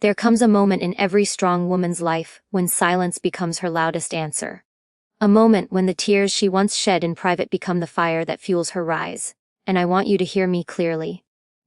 There comes a moment in every strong woman's life when silence becomes her loudest answer. A moment when the tears she once shed in private become the fire that fuels her rise. And I want you to hear me clearly.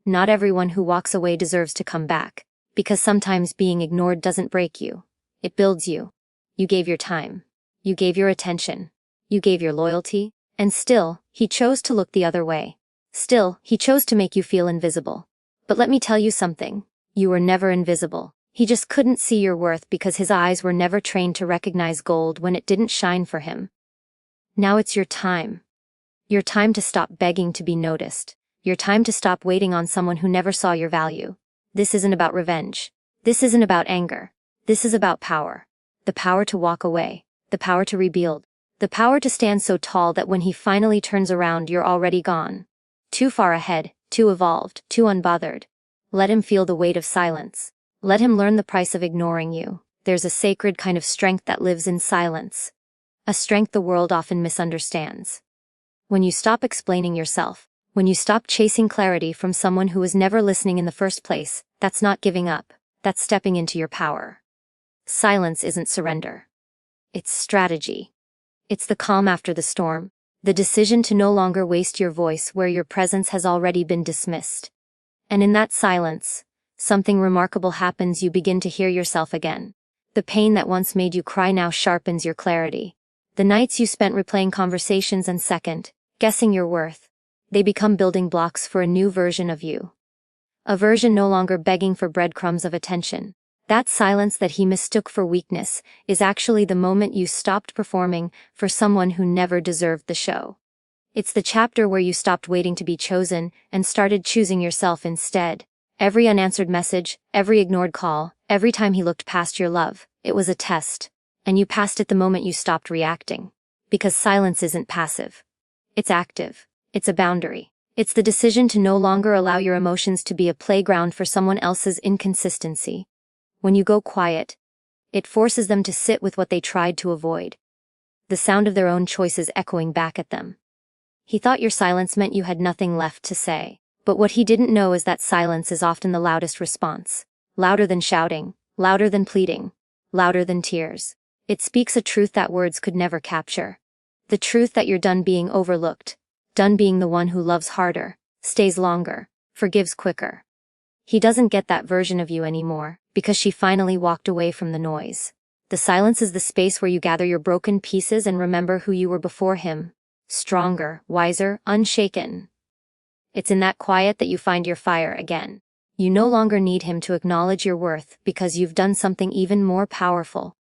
Not everyone who walks away deserves to come back, because sometimes being ignored doesn't break you. It builds you. You gave your time. You gave your attention. You gave your loyalty. And still, he chose to look the other way. Still, he chose to make you feel invisible. But let me tell you something. You were never invisible. He just couldn't see your worth because his eyes were never trained to recognize gold when it didn't shine for him. Now it's your time. Your time to stop begging to be noticed. Your time to stop waiting on someone who never saw your value. This isn't about revenge. This isn't about anger. This is about power. The power to walk away. The power to rebuild. The power to stand so tall that when he finally turns around, you're already gone. Too far ahead, too evolved, too unbothered. Let him feel the weight of silence. Let him learn the price of ignoring you. There's a sacred kind of strength that lives in silence. A strength the world often misunderstands. When you stop explaining yourself, when you stop chasing clarity from someone who was never listening in the first place, that's not giving up. That's stepping into your power. Silence isn't surrender. It's strategy. It's the calm after the storm. The decision to no longer waste your voice where your presence has already been dismissed. And in that silence, something remarkable happens. You begin to hear yourself again. The pain that once made you cry now sharpens your clarity. The nights you spent replaying conversations and guessing your worth, they become building blocks for a new version of you. A version no longer begging for breadcrumbs of attention. That silence that he mistook for weakness is actually the moment you stopped performing for someone who never deserved the show. It's the chapter where you stopped waiting to be chosen and started choosing yourself instead. Every unanswered message, every ignored call, every time he looked past your love, it was a test. And you passed it the moment you stopped reacting. Because silence isn't passive. It's active. It's a boundary. It's the decision to no longer allow your emotions to be a playground for someone else's inconsistency. When you go quiet, it forces them to sit with what they tried to avoid. The sound of their own choices echoing back at them. He thought your silence meant you had nothing left to say. But what he didn't know is that silence is often the loudest response. Louder than shouting, louder than pleading, louder than tears. It speaks a truth that words could never capture. The truth that you're done being overlooked. Done being the one who loves harder, stays longer, forgives quicker. He doesn't get that version of you anymore, because she finally walked away from the noise. The silence is the space where you gather your broken pieces and remember who you were before him. Stronger, wiser, unshaken. It's in that quiet that you find your fire again. You no longer need him to acknowledge your worth because you've done something even more powerful.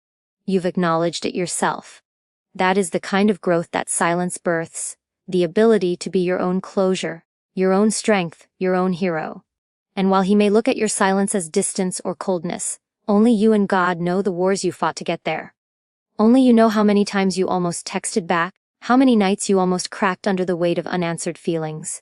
You've acknowledged it yourself. That is the kind of growth that silence births. The ability to be your own closure, your own strength, your own hero. And while he may look at your silence as distance or coldness, only you and God know the wars you fought to get there. Only you know how many times you almost texted back, how many nights you almost cracked under the weight of unanswered feelings.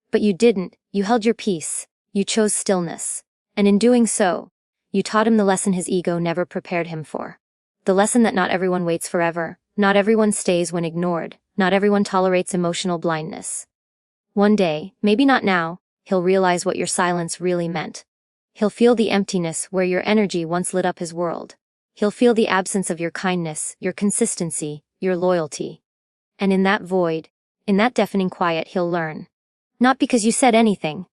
But you didn't, you held your peace, you chose stillness. And in doing so, you taught him the lesson his ego never prepared him for. The lesson that not everyone waits forever, not everyone stays when ignored, not everyone tolerates emotional blindness. One day, maybe not now, he'll realize what your silence really meant. He'll feel the emptiness where your energy once lit up his world. He'll feel the absence of your kindness, your consistency, your loyalty. And in that void, in that deafening quiet, he'll learn. Not because you said anything,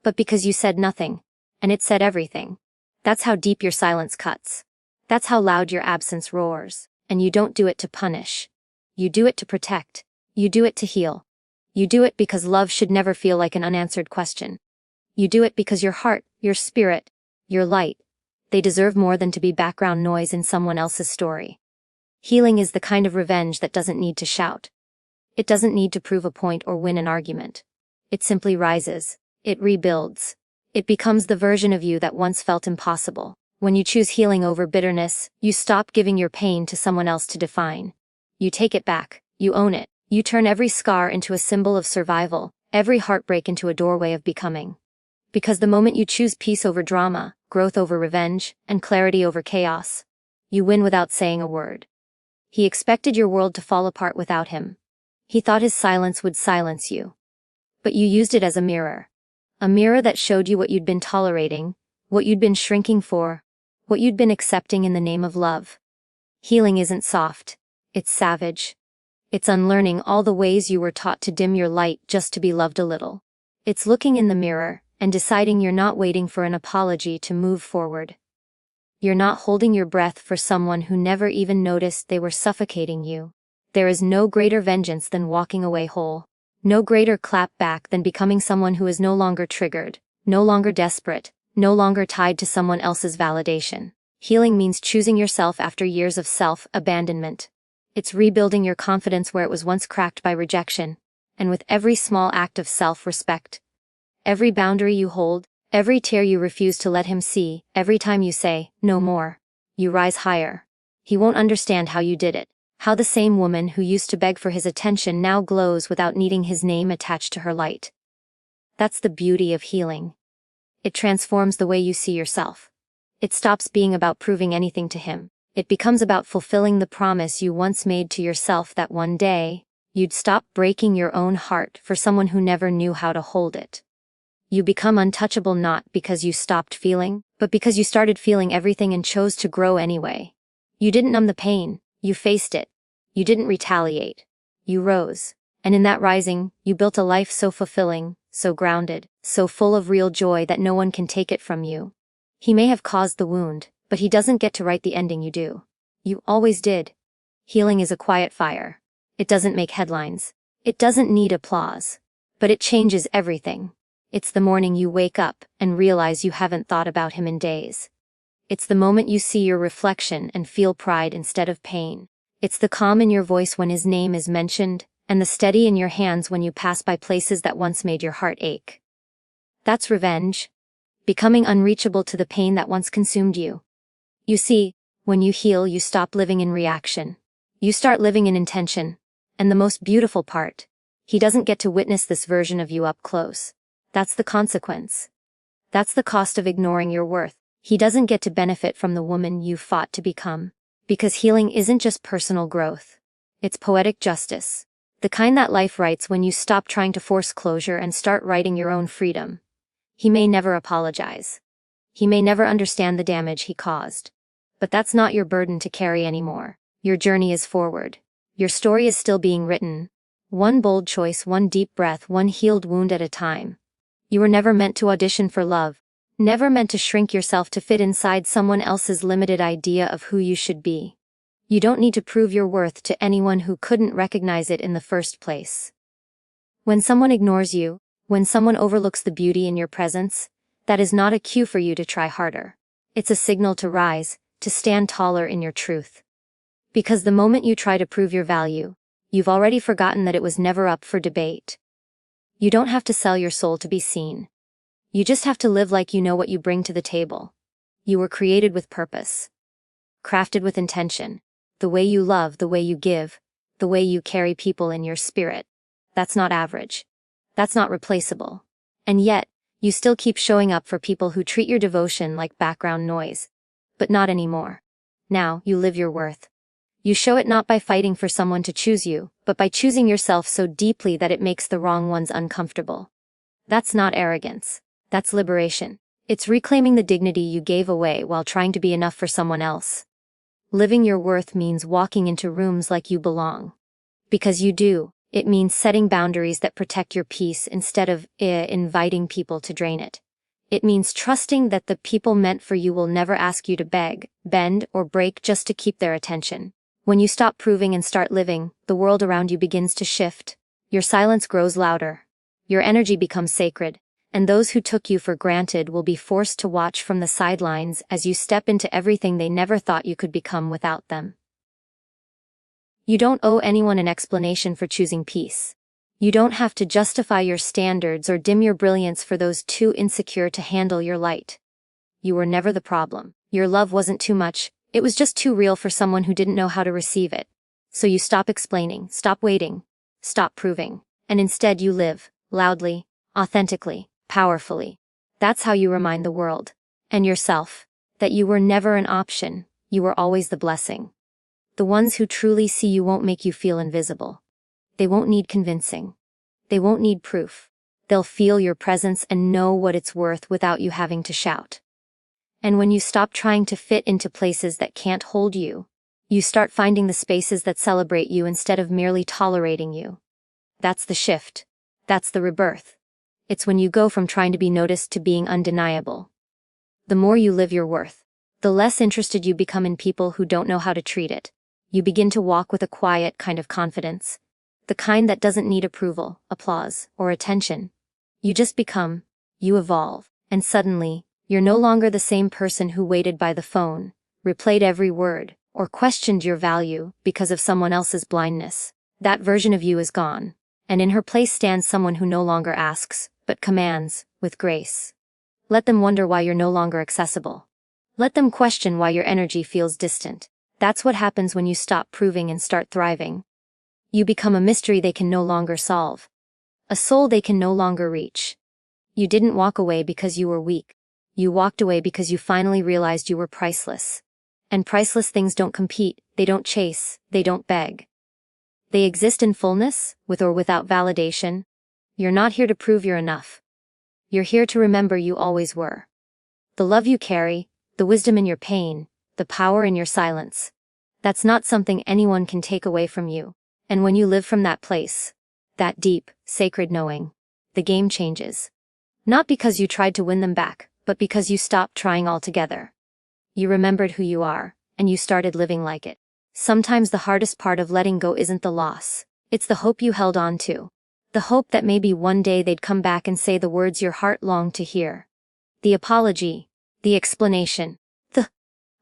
but because you said nothing, and it said everything. That's how deep your silence cuts. That's how loud your absence roars. And you don't do it to punish. You do it to protect. You do it to heal. You do it because love should never feel like an unanswered question. You do it because your heart, your spirit, your light, they deserve more than to be background noise in someone else's story. Healing is the kind of revenge that doesn't need to shout. It doesn't need to prove a point or win an argument. It simply rises. It rebuilds. It becomes the version of you that once felt impossible. When you choose healing over bitterness, you stop giving your pain to someone else to define. You take it back. You own it. You turn every scar into a symbol of survival, every heartbreak into a doorway of becoming. Because the moment you choose peace over drama, growth over revenge, and clarity over chaos, you win without saying a word. He expected your world to fall apart without him. He thought his silence would silence you. But you used it as a mirror. A mirror that showed you what you'd been tolerating, what you'd been shrinking for, what you'd been accepting in the name of love. Healing isn't soft. It's savage. It's unlearning all the ways you were taught to dim your light just to be loved a little. It's looking in the mirror and deciding you're not waiting for an apology to move forward. You're not holding your breath for someone who never even noticed they were suffocating you. There is no greater vengeance than walking away whole. No greater clap back than becoming someone who is no longer triggered, no longer desperate, no longer tied to someone else's validation. Healing means choosing yourself after years of self-abandonment. It's rebuilding your confidence where it was once cracked by rejection, and with every small act of self-respect. Every boundary you hold, every tear you refuse to let him see, every time you say, no more, you rise higher. He won't understand how you did it, how the same woman who used to beg for his attention now glows without needing his name attached to her light. That's the beauty of healing. It transforms the way you see yourself. It stops being about proving anything to him. It becomes about fulfilling the promise you once made to yourself that one day, you'd stop breaking your own heart for someone who never knew how to hold it. You become untouchable not because you stopped feeling, but because you started feeling everything and chose to grow anyway. You didn't numb the pain, you faced it. You didn't retaliate. You rose. And in that rising, you built a life so fulfilling, so grounded, so full of real joy that no one can take it from you. He may have caused the wound, but he doesn't get to write the ending you do. You always did. Healing is a quiet fire. It doesn't make headlines. It doesn't need applause. But it changes everything. It's the morning you wake up and realize you haven't thought about him in days. It's the moment you see your reflection and feel pride instead of pain. It's the calm in your voice when his name is mentioned, and the steady in your hands when you pass by places that once made your heart ache. That's revenge. Becoming unreachable to the pain that once consumed you. You see, when you heal, you stop living in reaction. You start living in intention. And the most beautiful part, he doesn't get to witness this version of you up close. That's the consequence. That's the cost of ignoring your worth. He doesn't get to benefit from the woman you fought to become. Because healing isn't just personal growth. It's poetic justice. The kind that life writes when you stop trying to force closure and start writing your own freedom. He may never apologize. He may never understand the damage he caused. But that's not your burden to carry anymore. Your journey is forward. Your story is still being written. One bold choice, one deep breath, one healed wound at a time. You were never meant to audition for love. Never meant to shrink yourself to fit inside someone else's limited idea of who you should be. You don't need to prove your worth to anyone who couldn't recognize it in the first place. When someone ignores you, when someone overlooks the beauty in your presence, that is not a cue for you to try harder. It's a signal to rise, to stand taller in your truth. Because the moment you try to prove your value, you've already forgotten that it was never up for debate. You don't have to sell your soul to be seen. You just have to live like you know what you bring to the table. You were created with purpose. Crafted with intention. The way you love, the way you give, the way you carry people in your spirit. That's not average. That's not replaceable. And yet, you still keep showing up for people who treat your devotion like background noise. But not anymore. Now, you live your worth. You show it not by fighting for someone to choose you, but by choosing yourself so deeply that it makes the wrong ones uncomfortable. That's not arrogance. That's liberation. It's reclaiming the dignity you gave away while trying to be enough for someone else. Living your worth means walking into rooms like you belong. Because you do. It means setting boundaries that protect your peace instead of inviting people to drain it. It means trusting that the people meant for you will never ask you to beg, bend, or break just to keep their attention. When you stop proving and start living, the world around you begins to shift. Your silence grows louder. Your energy becomes sacred. And those who took you for granted will be forced to watch from the sidelines as you step into everything they never thought you could become without them. You don't owe anyone an explanation for choosing peace. You don't have to justify your standards or dim your brilliance for those too insecure to handle your light. You were never the problem. Your love wasn't too much, it was just too real for someone who didn't know how to receive it. So you stop explaining, stop waiting, stop proving, and instead you live, loudly, authentically, powerfully. That's how you remind the world, and yourself, that you were never an option, you were always the blessing. The ones who truly see you won't make you feel invisible. They won't need convincing. They won't need proof. They'll feel your presence and know what it's worth without you having to shout. And when you stop trying to fit into places that can't hold you, you start finding the spaces that celebrate you instead of merely tolerating you. That's the shift. That's the rebirth. It's when you go from trying to be noticed to being undeniable. The more you live your worth, the less interested you become in people who don't know how to treat it. You begin to walk with a quiet kind of confidence. The kind that doesn't need approval, applause, or attention. You just become. You evolve. And suddenly, you're no longer the same person who waited by the phone, replayed every word, or questioned your value because of someone else's blindness. That version of you is gone. And in her place stands someone who no longer asks, but commands, with grace. Let them wonder why you're no longer accessible. Let them question why your energy feels distant. That's what happens when you stop proving and start thriving. You become a mystery they can no longer solve. A soul they can no longer reach. You didn't walk away because you were weak. You walked away because you finally realized you were priceless. And priceless things don't compete, they don't chase, they don't beg. They exist in fullness, with or without validation. You're not here to prove you're enough. You're here to remember you always were. The love you carry, the wisdom in your pain, the power in your silence. That's not something anyone can take away from you. And when you live from that place, that deep, sacred knowing, the game changes. Not because you tried to win them back, but because you stopped trying altogether. You remembered who you are, and you started living like it. Sometimes the hardest part of letting go isn't the loss. It's the hope you held on to. The hope that maybe one day they'd come back and say the words your heart longed to hear. The apology. The explanation.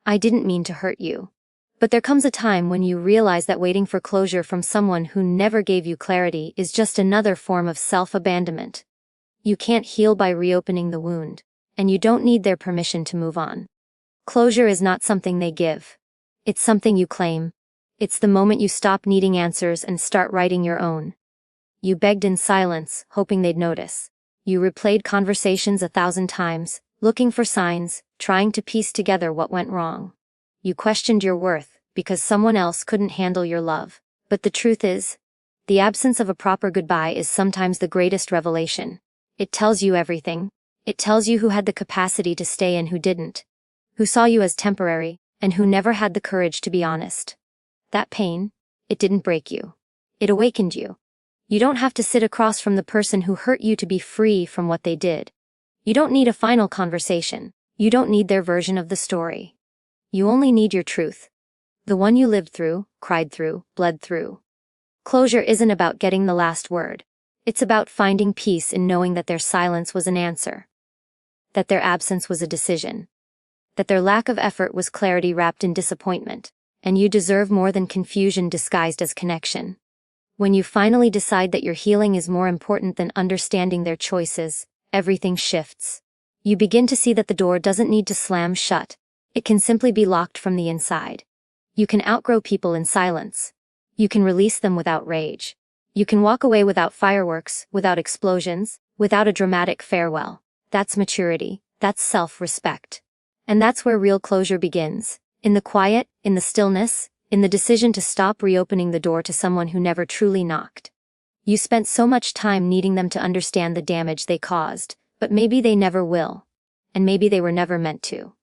I didn't mean to hurt you. But there comes a time when you realize that waiting for closure from someone who never gave you clarity is just another form of self-abandonment. You can't heal by reopening the wound, and you don't need their permission to move on. Closure is not something they give. It's something you claim. It's the moment you stop needing answers and start writing your own. You begged in silence, hoping they'd notice. You replayed conversations 1,000 times, looking for signs, trying to piece together what went wrong. You questioned your worth, because someone else couldn't handle your love. But the truth is, the absence of a proper goodbye is sometimes the greatest revelation. It tells you everything. It tells you who had the capacity to stay and who didn't. Who saw you as temporary, and who never had the courage to be honest. That pain, it didn't break you. It awakened you. You don't have to sit across from the person who hurt you to be free from what they did. You don't need a final conversation. You don't need their version of the story. You only need your truth. The one you lived through, cried through, bled through. Closure isn't about getting the last word. It's about finding peace in knowing that their silence was an answer. That their absence was a decision. That their lack of effort was clarity wrapped in disappointment. And you deserve more than confusion disguised as connection. When you finally decide that your healing is more important than understanding their choices, everything shifts. You begin to see that the door doesn't need to slam shut. It can simply be locked from the inside. You can outgrow people in silence. You can release them without rage. You can walk away without fireworks, without explosions, without a dramatic farewell. That's maturity. That's self-respect. And that's where real closure begins. In the quiet, in the stillness, in the decision to stop reopening the door to someone who never truly knocked. You spent so much time needing them to understand the damage they caused, but maybe they never will. And maybe they were never meant to.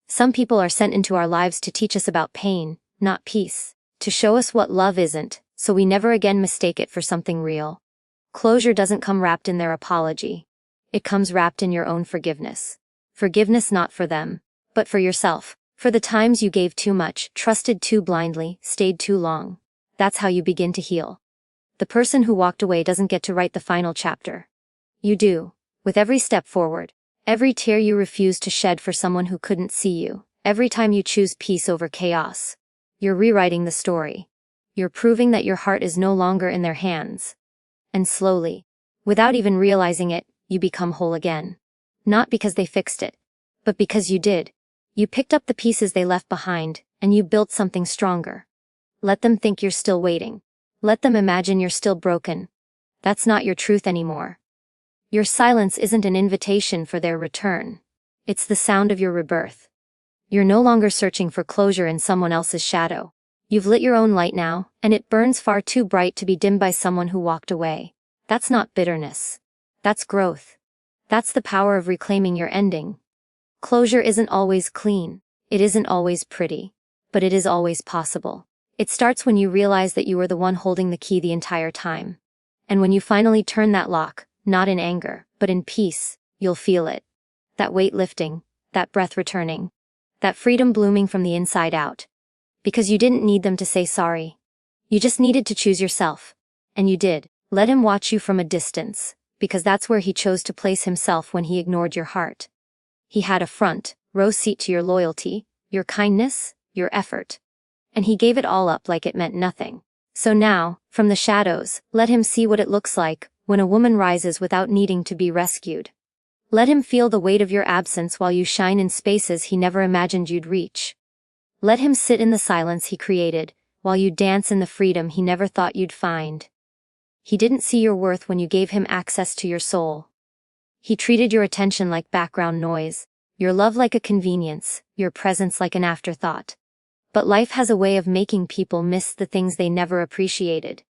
Some people are sent into our lives to teach us about pain, not peace. To show us what love isn't, so we never again mistake it for something real. Closure doesn't come wrapped in their apology. It comes wrapped in your own forgiveness. Forgiveness not for them, but for yourself. For the times you gave too much, trusted too blindly, stayed too long. That's how you begin to heal. The person who walked away doesn't get to write the final chapter. You do. With every step forward. Every tear you refuse to shed for someone who couldn't see you. Every time you choose peace over chaos. You're rewriting the story. You're proving that your heart is no longer in their hands. And slowly, without even realizing it, you become whole again. Not because they fixed it, but because you did. You picked up the pieces they left behind, and you built something stronger. Let them think you're still waiting. Let them imagine you're still broken. That's not your truth anymore. Your silence isn't an invitation for their return. It's the sound of your rebirth. You're no longer searching for closure in someone else's shadow. You've lit your own light now, and it burns far too bright to be dimmed by someone who walked away. That's not bitterness. That's growth. That's the power of reclaiming your ending. Closure isn't always clean. It isn't always pretty. But it is always possible. It starts when you realize that you were the one holding the key the entire time. And when you finally turn that lock, not in anger, but in peace, you'll feel it. That weight lifting, that breath returning, that freedom blooming from the inside out. Because you didn't need them to say sorry. You just needed to choose yourself. And you did. Let him watch you from a distance, because that's where he chose to place himself when he ignored your heart. He had a front row seat to your loyalty, your kindness, your effort. And he gave it all up like it meant nothing. So now, from the shadows, let him see what it looks like when a woman rises without needing to be rescued. Let him feel the weight of your absence while you shine in spaces he never imagined you'd reach. Let him sit in the silence he created, while you dance in the freedom he never thought you'd find. He didn't see your worth when you gave him access to your soul. He treated your attention like background noise, your love like a convenience, your presence like an afterthought. But life has a way of making people miss the things they never appreciated.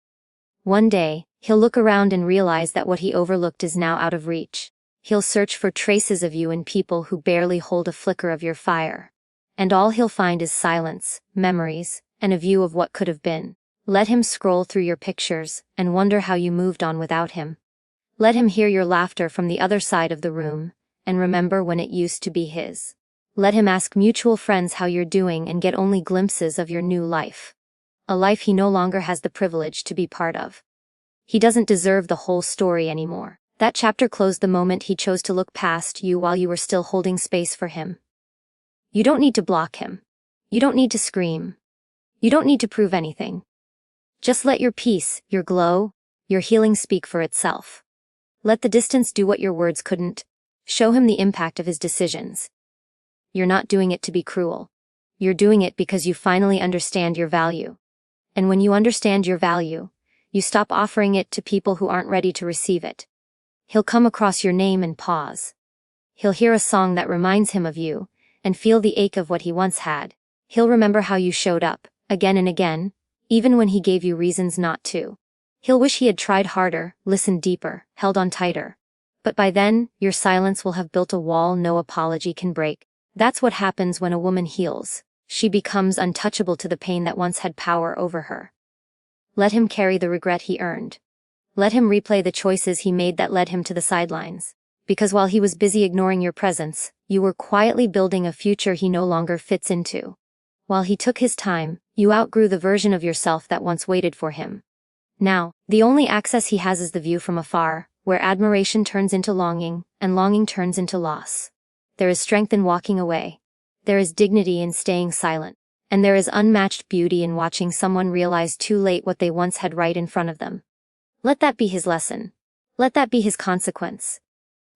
One day, he'll look around and realize that what he overlooked is now out of reach. He'll search for traces of you in people who barely hold a flicker of your fire. And all he'll find is silence, memories, and a view of what could have been. Let him scroll through your pictures and wonder how you moved on without him. Let him hear your laughter from the other side of the room, and remember when it used to be his. Let him ask mutual friends how you're doing and get only glimpses of your new life. A life he no longer has the privilege to be part of. He doesn't deserve the whole story anymore. That chapter closed the moment he chose to look past you while you were still holding space for him. You don't need to block him. You don't need to scream. You don't need to prove anything. Just let your peace, your glow, your healing speak for itself. Let the distance do what your words couldn't. Show him the impact of his decisions. You're not doing it to be cruel. You're doing it because you finally understand your value. And when you understand your value, you stop offering it to people who aren't ready to receive it. He'll come across your name and pause. He'll hear a song that reminds him of you, and feel the ache of what he once had. He'll remember how you showed up, again and again, even when he gave you reasons not to. He'll wish he had tried harder, listened deeper, held on tighter. But by then, your silence will have built a wall no apology can break. That's what happens when a woman heals. She becomes untouchable to the pain that once had power over her. Let him carry the regret he earned. Let him replay the choices he made that led him to the sidelines. Because while he was busy ignoring your presence, you were quietly building a future he no longer fits into. While he took his time, you outgrew the version of yourself that once waited for him. Now, the only access he has is the view from afar, where admiration turns into longing, and longing turns into loss. There is strength in walking away. There is dignity in staying silent. And there is unmatched beauty in watching someone realize too late what they once had right in front of them. Let that be his lesson. Let that be his consequence.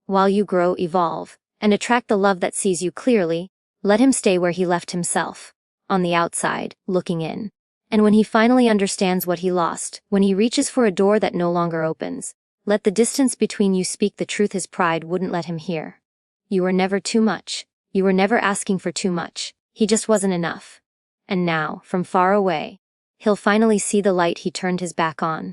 While you grow, evolve, and attract the love that sees you clearly, let him stay where he left himself, on the outside, looking in. And when he finally understands what he lost, when he reaches for a door that no longer opens, let the distance between you speak the truth his pride wouldn't let him hear. You were never too much. You were never asking for too much. He just wasn't enough. And now, from far away, he'll finally see the light he turned his back on.